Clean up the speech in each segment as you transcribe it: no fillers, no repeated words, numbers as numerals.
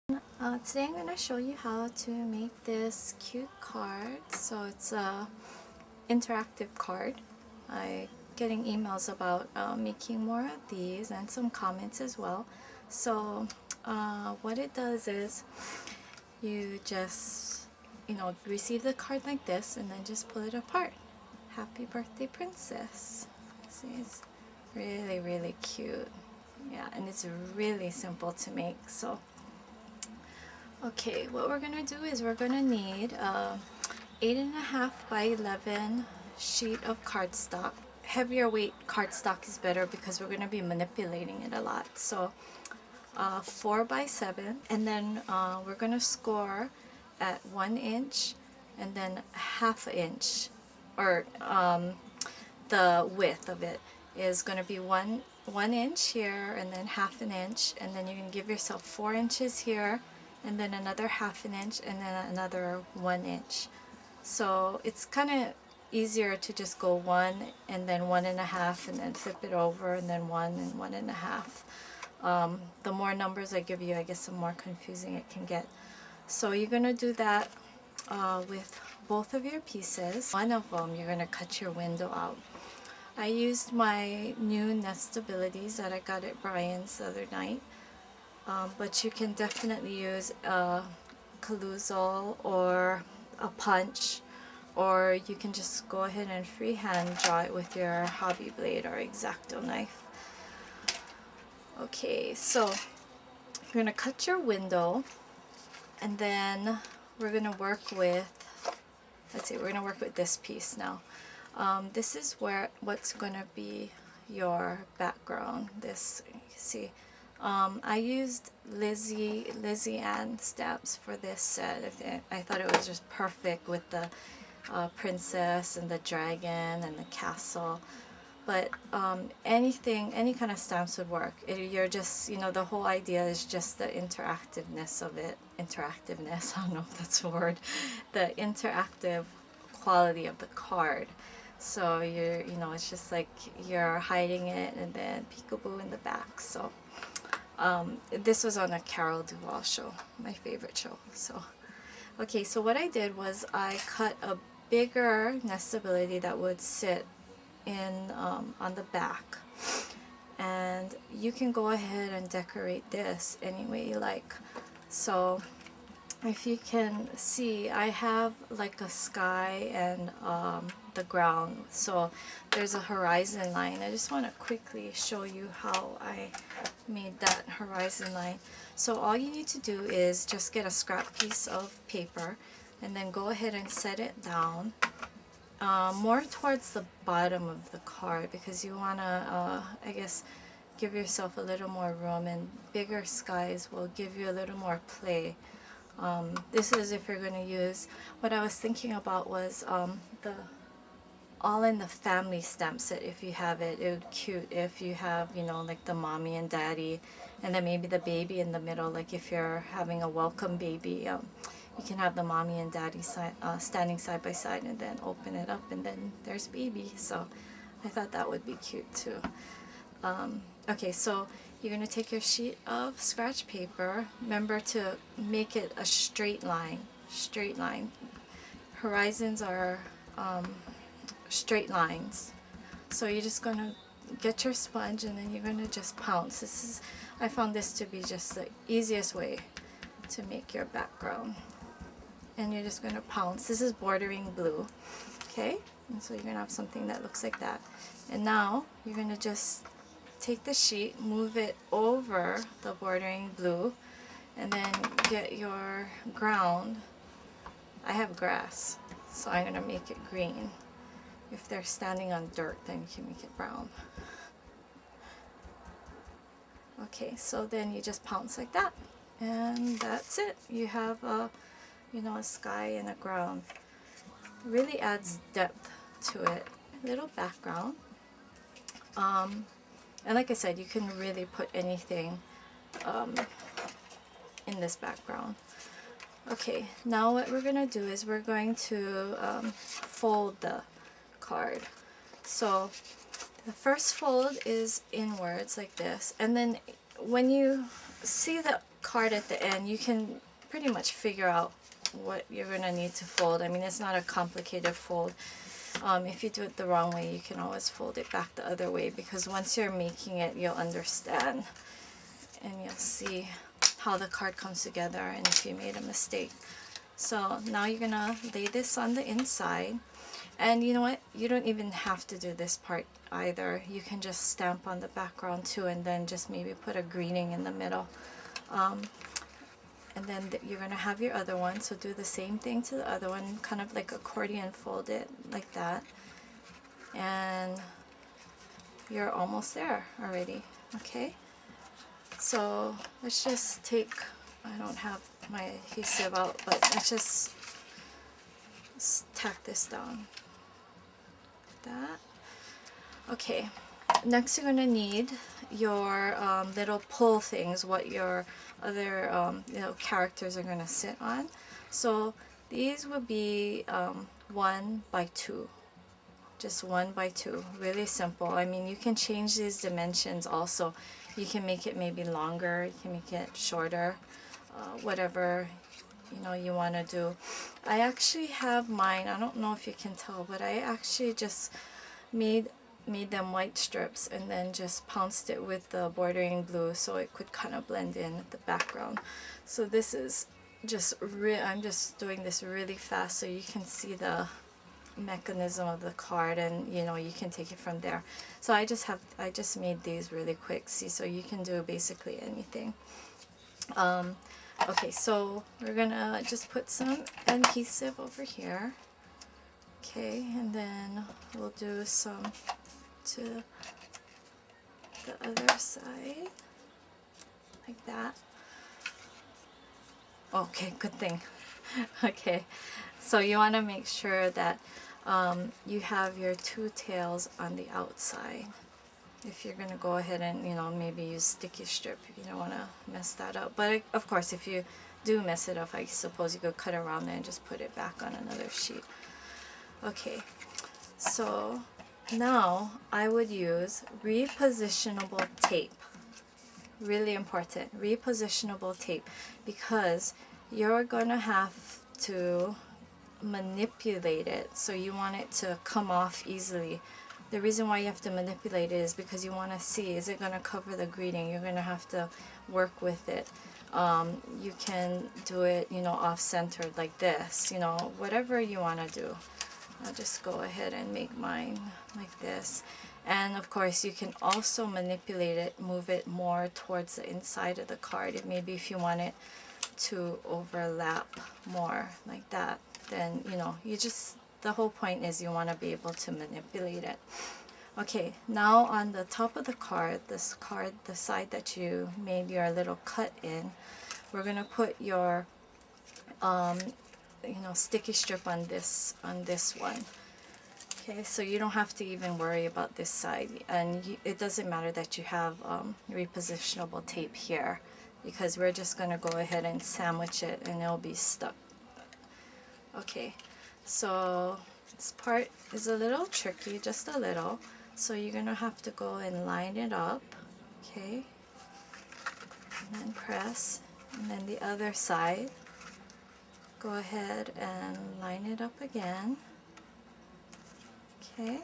Today I'm going to show you how to make this cute card. So it's a interactive card. I'm getting emails about making more of these and some comments as well. So what it does is you just receive the card like this and then just pull it apart. Happy birthday, princess. See, it's really cute. Yeah, and it's really simple to make. So okay, what we're gonna do is we're gonna need 8.5 by 11 sheet of cardstock. Heavier weight cardstock is better because we're gonna be manipulating it a lot. So 4 by 7, and then we're gonna score at 1 inch and then ½ inch, or the width of it is going to be one inch here and then ½ inch, and then you're going to give yourself 4 inches here and then another ½ inch and then another 1 inch. So it's kind of easier to just go 1 and then 1.5 and then flip it over and then 1 and 1.5. The more numbers I give you, I guess the more confusing it can get. So you're going to do that with both of your pieces. One of them you're going to cut your window out. I used my new Nestabilities that I got at Brian's the other night, but you can definitely use a Caloozle or a punch, or you can just go ahead and freehand draw it with your hobby blade or X-Acto knife. Okay, so you're going to cut your window, and then we're going to work with, we're going to work with this piece now. This is what's going to be your background. This, you see, I used Lizzie Ann stamps for this set. I thought it was just perfect with the princess and the dragon and the castle. But any kind of stamps would work. You're just, the whole idea is just the interactiveness of it. Interactiveness, I don't know if that's a word. The interactive quality of the card. So it's just like you're hiding it and then peekaboo in the back. So this was on a Carol Duvall show, my favorite show. So okay, so what I did was I cut a bigger Nestability that would sit in on the back, and you can go ahead and decorate this any way you like. So if you can see, I have like a sky and the ground, so there's a horizon line. I just want to quickly show you how I made that horizon line. So all you need to do is just get a scrap piece of paper and then go ahead and set it down more towards the bottom of the card, because you want to I guess give yourself a little more room, and bigger skies will give you a little more play. This is if you're going to use, what I was thinking about was the All in the Family stamp set. If you have it, it would be cute if you have, like the mommy and daddy, and then maybe the baby in the middle. Like if you're having a welcome baby, you can have the mommy and daddy standing side by side, and then open it up and then there's baby. So I thought that would be cute too. Okay, so you're going to take your sheet of scratch paper. Remember to make it a straight line. Straight line. Horizons are straight lines. So you're just going to get your sponge and then you're going to just pounce. I found this to be just the easiest way to make your background. And you're just going to pounce. This is bordering blue. Okay? And so you're going to have something that looks like that. And now you're going to just take the sheet, move it over the bordering blue, and then get your ground. I have grass, so I'm going to make it green. If they're standing on dirt, then you can make it brown. Okay, so then you just pounce like that, and that's it. You have a sky and a ground. It really adds depth to it. Little background. And like I said, you can really put anything in this background. Okay, now what we're going to do is we're going to fold the card. So the first fold is inwards like this, and then when you see the card at the end, you can pretty much figure out what you're going to need to fold. I mean, it's not a complicated fold. If you do it the wrong way, you can always fold it back the other way, because once you're making it, you'll understand and you'll see how the card comes together and if you made a mistake. So now you're gonna lay this on the inside, and you know what, you don't even have to do this part either. You can just stamp on the background too, and then just maybe put a greening in the middle. And then you're gonna have your other one, so do the same thing to the other one, kind of like accordion fold it like that, and you're almost there already. Okay, so let's just take, I don't have my adhesive out, but let's just tack this down like that. Okay, next you're going to need your little pull things, what your other characters are going to sit on. So these will be 1 by 2, just 1 by 2, really simple. I mean, you can change these dimensions also. You can make it maybe longer, you can make it shorter, whatever you want to do. I actually have mine, I don't know if you can tell, but I actually just made them white strips and then just pounced it with the bordering blue so it could kind of blend in with the background. So this is just I'm just doing this really fast so you can see the mechanism of the card, and you can take it from there. So I just made these really quick, see, so you can do basically anything. Okay, so we're gonna just put some adhesive over here. Okay, and then we'll do some to the other side, like that. Okay, good thing. Okay, so you want to make sure that you have your 2 tails on the outside. If you're going to go ahead and, maybe use sticky strip, you don't want to mess that up. But of course, if you do mess it up, I suppose you could cut around there and just put it back on another sheet. Okay, so now I would use repositionable tape. Really important, repositionable tape, because you're going to have to manipulate it, so you want it to come off easily. The reason why you have to manipulate it is because you want to see, is it going to cover the greeting? You're going to have to work with it. You can do it, off-centered like this, whatever you want to do. I'll just go ahead and make mine like this. And of course you can also manipulate it, move it more towards the inside of the card. Maybe if you want it to overlap more like that, then the whole point is you want to be able to manipulate it. Okay, now on the top of the card, the side that you made your little cut in, we're going to put your sticky strip on this one. Okay, so you don't have to even worry about this side, and it doesn't matter that you have repositionable tape here, because we're just going to go ahead and sandwich it and it'll be stuck. Okay, so this part is a little tricky, just a little, so you're going to have to go and line it up. Okay, and then press, and then the other side, go ahead and line it up again. Okay,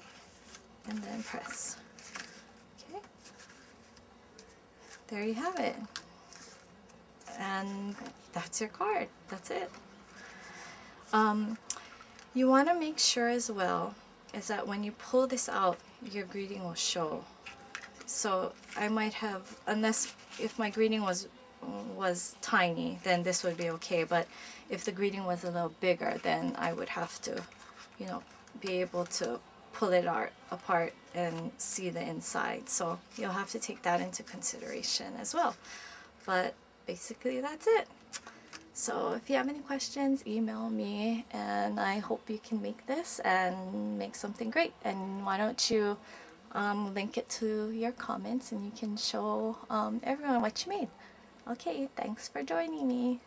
and then press. Okay, there you have it, and that's your card. That's it. You want to make sure as well is that when you pull this out, your greeting will show. So I might have, unless if my greeting was tiny, then this would be okay, but if the greeting was a little bigger, then I would have to be able to pull it apart and see the inside. So you'll have to take that into consideration as well. But basically that's it. So if you have any questions, email me, and I hope you can make this and make something great. And why don't you link it to your comments, and you can show everyone what you made. Okay, thanks for joining me.